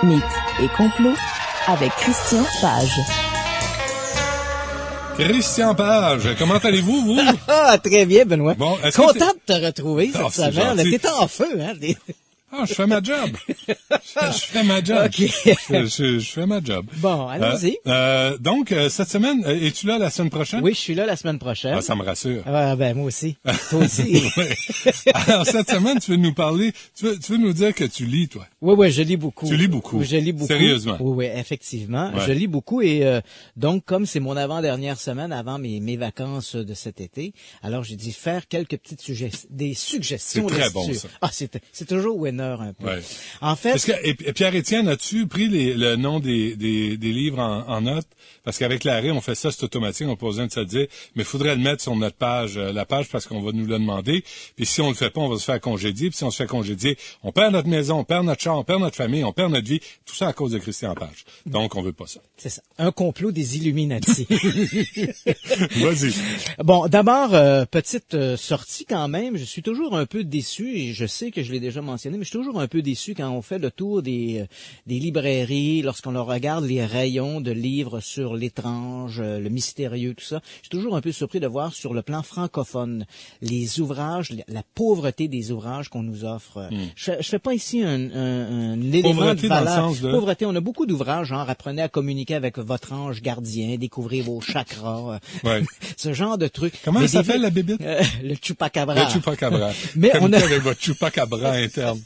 mythes et complots avec Christian Page. Christian Page, comment allez-vous, vous? Ah, très bien, Benoît. Bon, content de te retrouver cette semaine. Gentil. T'es en feu, hein? Ah, je fais ma job. Je fais ma job. OK. Je fais ma job. Bon, allons-y. Donc, cette semaine, es-tu là la semaine prochaine? Oui, je suis là la semaine prochaine. Ah, ça me rassure. Ah, ben, moi aussi. Toi aussi. Ouais. Alors, cette semaine, tu veux nous parler, tu veux nous dire que tu lis, toi. Oui, je lis beaucoup. Tu lis beaucoup? Je lis beaucoup. Sérieusement? Oui, effectivement. Ouais. Je lis beaucoup et donc, comme c'est mon avant-dernière semaine avant mes vacances de cet été, alors j'ai dit faire quelques petites suggestions. C'est très bon, ça. Ah, c'est toujours winner un peu. Ouais. En fait... Parce que, et Pierre-Étienne, as-tu pris le nom des livres en note? Parce qu'avec l'arrêt, on fait ça, c'est automatique, on n'a pas besoin de se le dire, mais il faudrait le mettre sur notre page, la page, parce qu'on va nous le demander. Puis si on le fait pas, on va se faire congédier. Puis si on se fait congédier, on perd notre maison, on perd notre char, on perd notre famille, on perd notre vie. Tout ça à cause de Christian Page. Donc, on veut pas ça. C'est ça. Un complot des Illuminati. Vas-y. Bon, d'abord, petite sortie quand même. Je suis toujours un peu déçu, et je sais que je l'ai déjà mentionné, mais je suis toujours un peu déçu quand on fait le tour des librairies, lorsqu'on regarde les rayons de livres sur l'étrange, le mystérieux, tout ça. Je suis toujours un peu surpris de voir sur le plan francophone les ouvrages, la pauvreté des ouvrages qu'on nous offre. Je fais pas ici un élément Pauvreté de valeur. dans le sens de... Pauvreté, on a beaucoup d'ouvrages, genre apprenez à communiquer avec votre ange gardien, découvrez vos chakras, Ouais. ce genre de trucs. Comment Mais ça s'appelle, la bébite? Le chupacabra. Le chupacabra. Mais on a avec votre chupacabra interne.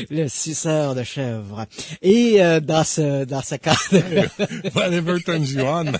le suceur de chèvre. Et dans ce cadre, Whatever turns you on, man.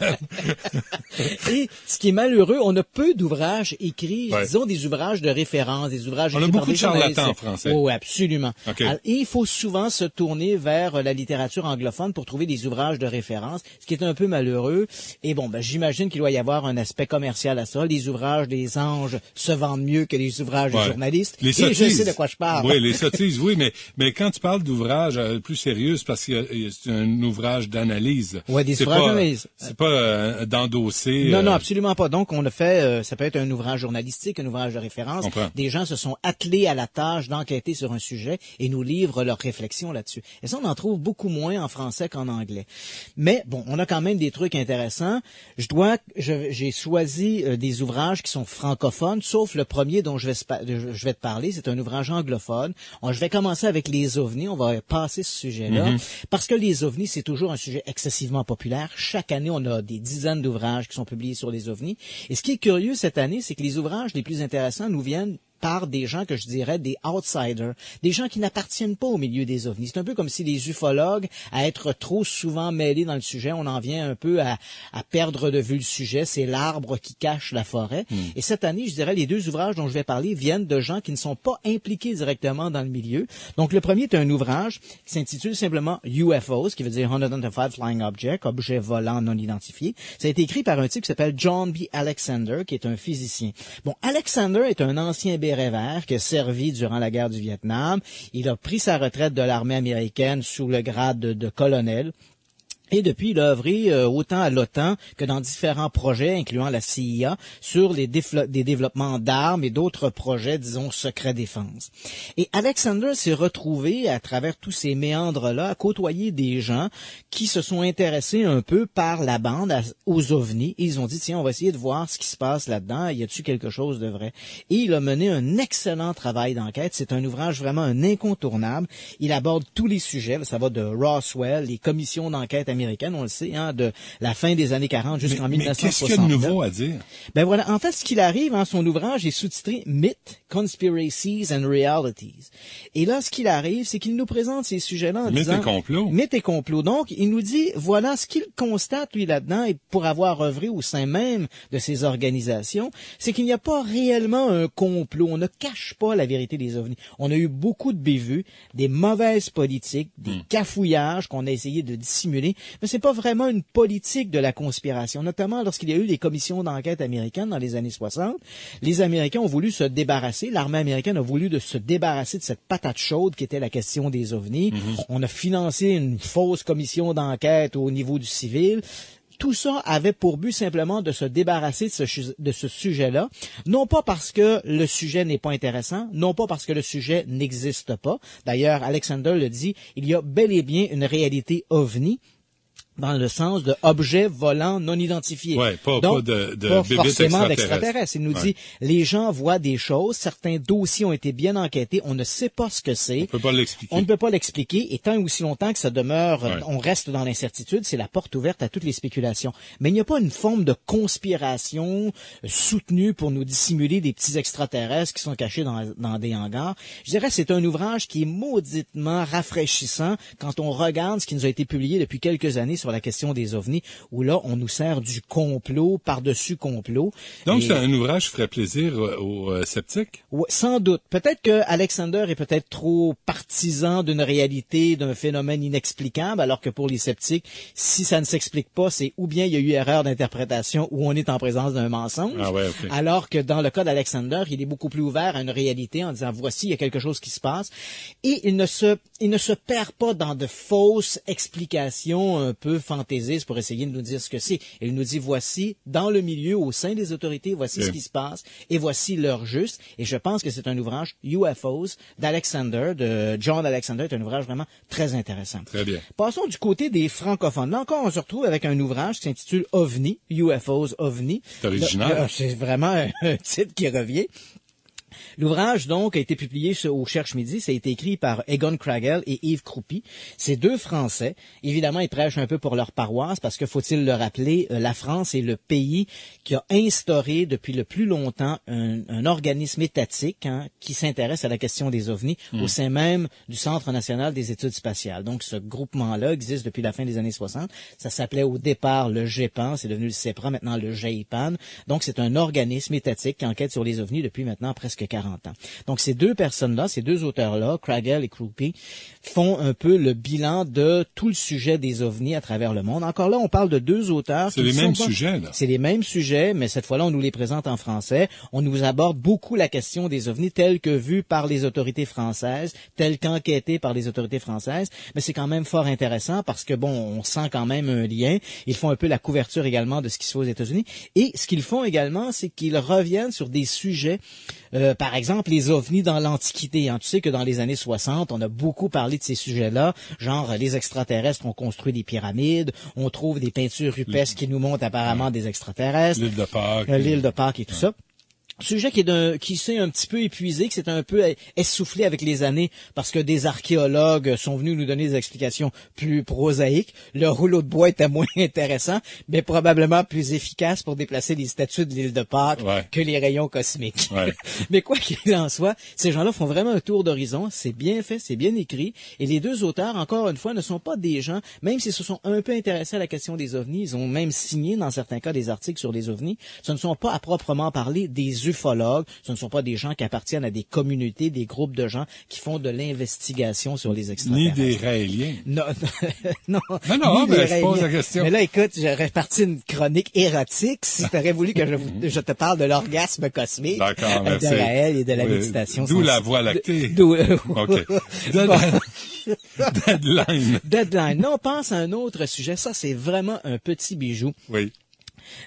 et ce qui est malheureux, on a peu d'ouvrages écrits, Ouais. disons des ouvrages de référence, des ouvrages On a écrits par beaucoup des de charlatans journalistes. en français. Oui, absolument. OK. Alors, et il faut souvent se tourner vers la littérature anglophone pour trouver des ouvrages de référence, ce qui est un peu malheureux. Et bon, ben j'imagine qu'il doit y avoir un aspect commercial à ça. Les ouvrages des anges se vendent mieux que les ouvrages des journalistes. Les et sottises. je sais de quoi je parle. Oui, les sottises, oui, mais quand tu parles d'ouvrages plus sérieux, c'est parce que c'est un ouvrage d'analyse. Ouais, des C'est ouvrages pas, d'analyse. C'est pas d'endosser. Non, absolument pas. Donc, on a fait, ça peut être un ouvrage journalistique, un ouvrage de référence. Comprends. Des gens se sont attelés à la tâche d'enquêter sur un sujet et nous livrent leurs réflexions là-dessus. Et ça, on en trouve beaucoup moins en français qu'en anglais. Mais bon, on a quand même des trucs intéressants. J'ai choisi des ouvrages qui sont francophones, sauf le premier dont je vais te parler. C'est un ouvrage anglophone. Je vais commencer avec les ovnis. On va passer ce sujet-là. Parce que les ovnis, c'est toujours un sujet excessivement populaire. Chaque année, on a des dizaines d'ouvrages qui sont publiés sur les ovnis. Et ce qui est curieux cette année, c'est que les ouvrages les plus intéressants nous viennent par des gens que je dirais des outsiders, des gens qui n'appartiennent pas au milieu des ovnis. C'est un peu comme si les ufologues, à être trop souvent mêlés dans le sujet, on en vient un peu à perdre de vue le sujet. C'est l'arbre qui cache la forêt. Et cette année, je dirais, les deux ouvrages dont je vais parler viennent de gens qui ne sont pas impliqués directement dans le milieu. Donc, le premier est un ouvrage qui s'intitule simplement UFO, ce qui veut dire Unidentified Flying Object, objet volant non identifié. Ça a été écrit par un type qui s'appelle John B. Alexander, qui est un physicien. Bon, Alexander est un ancien béret vert qui a servi durant la guerre du Vietnam. Il a pris sa retraite de l'armée américaine sous le grade de colonel. Et depuis, il a œuvré autant à l'OTAN que dans différents projets, incluant la CIA, sur des développements d'armes et d'autres projets, disons, secret défense. Et Alexander s'est retrouvé, à travers tous ces méandres-là, à côtoyer des gens qui se sont intéressés un peu par la bande aux ovnis. Et ils ont dit, tiens, on va essayer de voir ce qui se passe là-dedans. Y a-t-il quelque chose de vrai? Et il a mené un excellent travail d'enquête. C'est un ouvrage vraiment un incontournable. Il aborde tous les sujets. Ça va de Roswell, les commissions d'enquête américaines, on le sait, de la fin des années 40 jusqu'en 1960. Mais qu'est-ce qu'il y a de nouveau à dire? Ben voilà, en fait, ce qu'il arrive, son ouvrage est sous-titré Myths, Conspiracies and Realities. Et là, ce qu'il arrive, c'est qu'il nous présente ces sujets-là en disant... Mythes et complots. Mythes et complots. Donc, il nous dit, voilà ce qu'il constate, lui, là-dedans, et pour avoir œuvré au sein même de ces organisations, c'est qu'il n'y a pas réellement un complot. On ne cache pas la vérité des ovnis. On a eu beaucoup de bévues, des mauvaises politiques, des cafouillages qu'on a essayé de dissimuler, mais c'est pas vraiment une politique de la conspiration, notamment lorsqu'il y a eu les commissions d'enquête américaines dans les années 60. Les Américains ont voulu se débarrasser, l'armée américaine a voulu se débarrasser de cette patate chaude qui était la question des ovnis. On a financé une fausse commission d'enquête au niveau du civil. tout ça avait pour but simplement de se débarrasser de ce sujet-là, non pas parce que le sujet n'est pas intéressant, non pas parce que le sujet n'existe pas. D'ailleurs, Alexander le dit, il y a bel et bien une réalité ovni, dans le sens de objets volants non identifiés. Ouais, pas de pas bébites forcément extraterrestres. d'extraterrestres. Il nous dit, les gens voient des choses, certains dossiers ont été bien enquêtés, on ne sait pas ce que c'est. On peut pas l'expliquer. On ne peut pas l'expliquer, et tant et aussi longtemps que ça demeure, Ouais. on reste dans l'incertitude, c'est la porte ouverte à toutes les spéculations. Mais il n'y a pas une forme de conspiration soutenue pour nous dissimuler des petits extraterrestres qui sont cachés dans des hangars. Je dirais que c'est un ouvrage qui est mauditement rafraîchissant quand on regarde ce qui nous a été publié depuis quelques années sur la question des ovnis, où là, on nous sert du complot par-dessus complot. Donc, Et- c'est un ouvrage qui ferait plaisir aux sceptiques? Ouais, sans doute. Peut-être que Alexander est peut-être trop partisan d'une réalité, d'un phénomène inexplicable, alors que pour les sceptiques, si ça ne s'explique pas, c'est ou bien il y a eu erreur d'interprétation ou on est en présence d'un mensonge. Ah ouais, ok. Alors que dans le cas d'Alexander, il est beaucoup plus ouvert à une réalité en disant voici, il y a quelque chose qui se passe. Et il ne se perd pas dans de fausses explications un peu fantaisistes pour essayer de nous dire ce que c'est. Il nous dit voici, dans le milieu, au sein des autorités, voici ce qui se passe et voici l'heure juste. Et je pense que c'est un ouvrage UFOs d'Alexander, de John Alexander, est un ouvrage vraiment très intéressant. Très bien. Passons du côté des francophones. Là encore, on se retrouve avec un ouvrage qui s'intitule OVNI, UFOs OVNI. C'est original. Là, c'est vraiment un titre qui revient. L'ouvrage, donc, a été publié au Cherche Midi. Ça a été écrit par Egon Kragel et Yves Croupy. C'est deux Français. Évidemment, ils prêchent un peu pour leur paroisse parce que, faut-il le rappeler, la France est le pays qui a instauré depuis le plus longtemps un organisme étatique qui s'intéresse à la question des ovnis au sein même du Centre national des études spatiales. Donc, ce groupement-là existe depuis la fin des années 60. Ça s'appelait au départ le GEPAN, c'est devenu le CEPRA, maintenant le GEIPAN. Donc, c'est un organisme étatique qui enquête sur les ovnis depuis maintenant presque 40 ans. Donc, ces deux personnes-là, ces deux auteurs-là, Kragel et Croupy, font un peu le bilan de tout le sujet des ovnis à travers le monde. Encore là, on parle de deux auteurs. C'est qui les sont mêmes pas- sujets, là. C'est les mêmes sujets, mais cette fois-là, on nous les présente en français. On nous aborde beaucoup la question des ovnis telle que vue par les autorités françaises, telle qu'enquêtée par les autorités françaises. Mais c'est quand même fort intéressant parce que, bon, on sent quand même un lien. Ils font un peu la couverture également de ce qui se fait aux États-Unis. Et ce qu'ils font également, c'est qu'ils reviennent sur des sujets, par exemple, les ovnis dans l'Antiquité. Tu sais que dans les années 60, on a beaucoup parlé de ces sujets-là, genre les extraterrestres ont construit des pyramides, on trouve des peintures rupestres qui nous montrent apparemment des extraterrestres, L'île de Pâques. l'île de Pâques et tout ça. Sujet qui s'est un petit peu épuisé, qui s'est un peu essoufflé avec les années parce que des archéologues sont venus nous donner des explications plus prosaïques. Le rouleau de bois était moins intéressant, mais probablement plus efficace pour déplacer les statues de l'île de Pâques que les rayons cosmiques. Ouais. Mais quoi qu'il en soit, ces gens-là font vraiment un tour d'horizon. C'est bien fait, c'est bien écrit. Et les deux auteurs, encore une fois, ne sont pas des gens, même s'ils se sont un peu intéressés à la question des ovnis, ils ont même signé dans certains cas des articles sur les ovnis. Ce ne sont pas à proprement parler des ufologues, ce ne sont pas des gens qui appartiennent à des communautés, des groupes de gens qui font de l'investigation sur les Ni extraterrestres. des Raéliens. Non, non. Non, ni des mais je pose Raéliens. la question. Mais là, écoute, j'aurais parti une chronique érotique si t'aurais voulu que je te parle de l'orgasme cosmique. D'accord, de merci. Raël et de la Oui, méditation. d'où la sensible. Voie lactée. D'où- OK. Deadline. Deadline. Non, on pense à un autre sujet. Ça, c'est vraiment un petit bijou. Oui.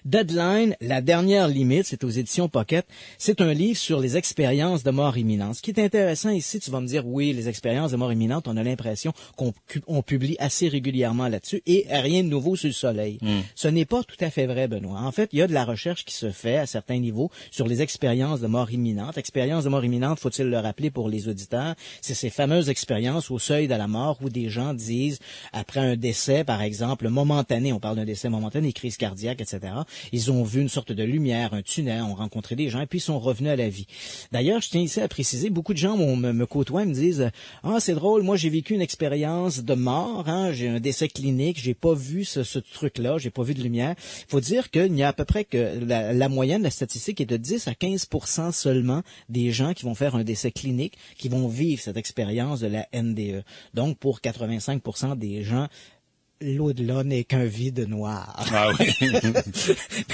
Deadline, la dernière limite, c'est aux éditions Pocket. C'est un livre sur les expériences de mort imminente. Ce qui est intéressant ici, tu vas me dire, oui, les expériences de mort imminente, on a l'impression qu'on publie assez régulièrement là-dessus et rien de nouveau sur le soleil. Ce n'est pas tout à fait vrai, Benoît. En fait, il y a de la recherche qui se fait à certains niveaux sur les expériences de mort imminente. Expériences de mort imminente, faut-il le rappeler pour les auditeurs, c'est ces fameuses expériences au seuil de la mort où des gens disent, après un décès, par exemple, momentané, on parle d'un décès momentané, crise cardiaque, etc., ils ont vu une sorte de lumière, un tunnel, ont rencontré des gens et puis ils sont revenus à la vie. D'ailleurs, je tiens ici à préciser, beaucoup de gens me côtoient et me disent « Ah, c'est drôle, moi j'ai vécu une expérience de mort, j'ai un décès clinique, j'ai pas vu ce truc-là, j'ai pas vu de lumière. » Il faut dire qu'il y a à peu près que la moyenne, la statistique est de 10 à 15% seulement des gens qui vont faire un décès clinique, qui vont vivre cette expérience de la NDE. Donc, pour 85% des gens, l'au-delà n'est qu'un vide noir. Ah oui.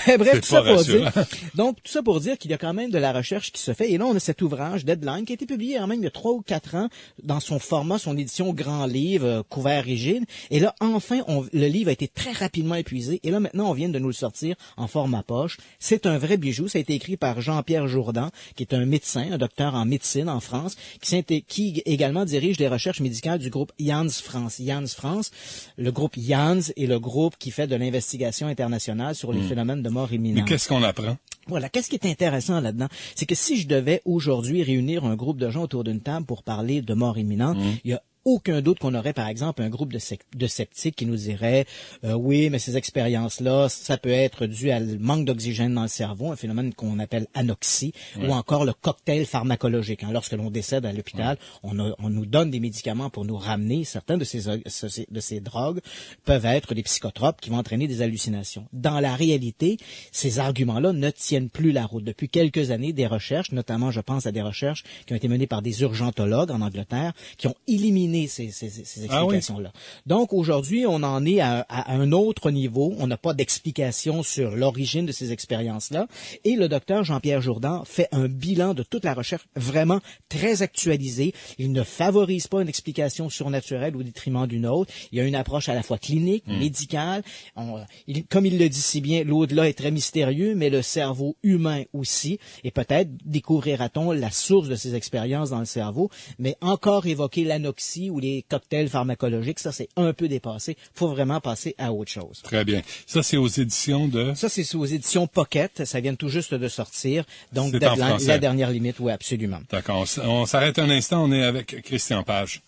Ben, bref, C'est tout ça pas pour dire. rassurant. Donc, tout ça pour dire qu'il y a quand même de la recherche qui se fait. Et là, on a cet ouvrage, Deadline, qui a été publié même il y a 3 ou 4 ans dans son format, son édition grand livre, couvert rigide. Et là, enfin, le livre a été très rapidement épuisé. Et là, maintenant, on vient de nous le sortir en format poche. C'est un vrai bijou. Ça a été écrit par Jean-Pierre Jourdan, qui est un médecin, un docteur en médecine en France, qui également dirige les recherches médicales du groupe Jans France. Jans France, le groupe Jans est le groupe qui fait de l'investigation internationale sur les phénomènes de mort imminente. Mais qu'est-ce qu'on apprend? Voilà, qu'est-ce qui est intéressant là-dedans? C'est que si je devais aujourd'hui réunir un groupe de gens autour d'une table pour parler de mort imminente, il y a aucun doute qu'on aurait, par exemple, un groupe de sceptiques qui nous dirait oui, mais ces expériences-là, ça peut être dû à le manque d'oxygène dans le cerveau, un phénomène qu'on appelle anoxie, ou encore le cocktail pharmacologique. Lorsque l'on décède à l'hôpital, on nous donne des médicaments pour nous ramener. Certains de ces drogues peuvent être des psychotropes qui vont entraîner des hallucinations. Dans la réalité, ces arguments-là ne tiennent plus la route. Depuis quelques années, des recherches, notamment je pense à des recherches qui ont été menées par des urgentologues en Angleterre, qui ont éliminé ces explications-là. Donc, aujourd'hui, on en est à un autre niveau. On n'a pas d'explication sur l'origine de ces expériences-là. Et le docteur Jean-Pierre Jourdan fait un bilan de toute la recherche vraiment très actualisé. Il ne favorise pas une explication surnaturelle au détriment d'une autre. Il y a une approche à la fois clinique, médicale. Comme il le dit si bien, l'au-delà est très mystérieux, mais le cerveau humain aussi. Et peut-être découvrira-t-on la source de ces expériences dans le cerveau. Mais encore évoquer l'anoxie ou les cocktails pharmacologiques, ça c'est un peu dépassé. Faut vraiment passer à autre chose. Très bien. Ça, c'est aux éditions de... Ça, c'est aux éditions Pocket. Ça vient tout juste de sortir. Donc, C'est en français. la dernière limite, oui, absolument. D'accord. On s'arrête un instant. On est avec Christian Page.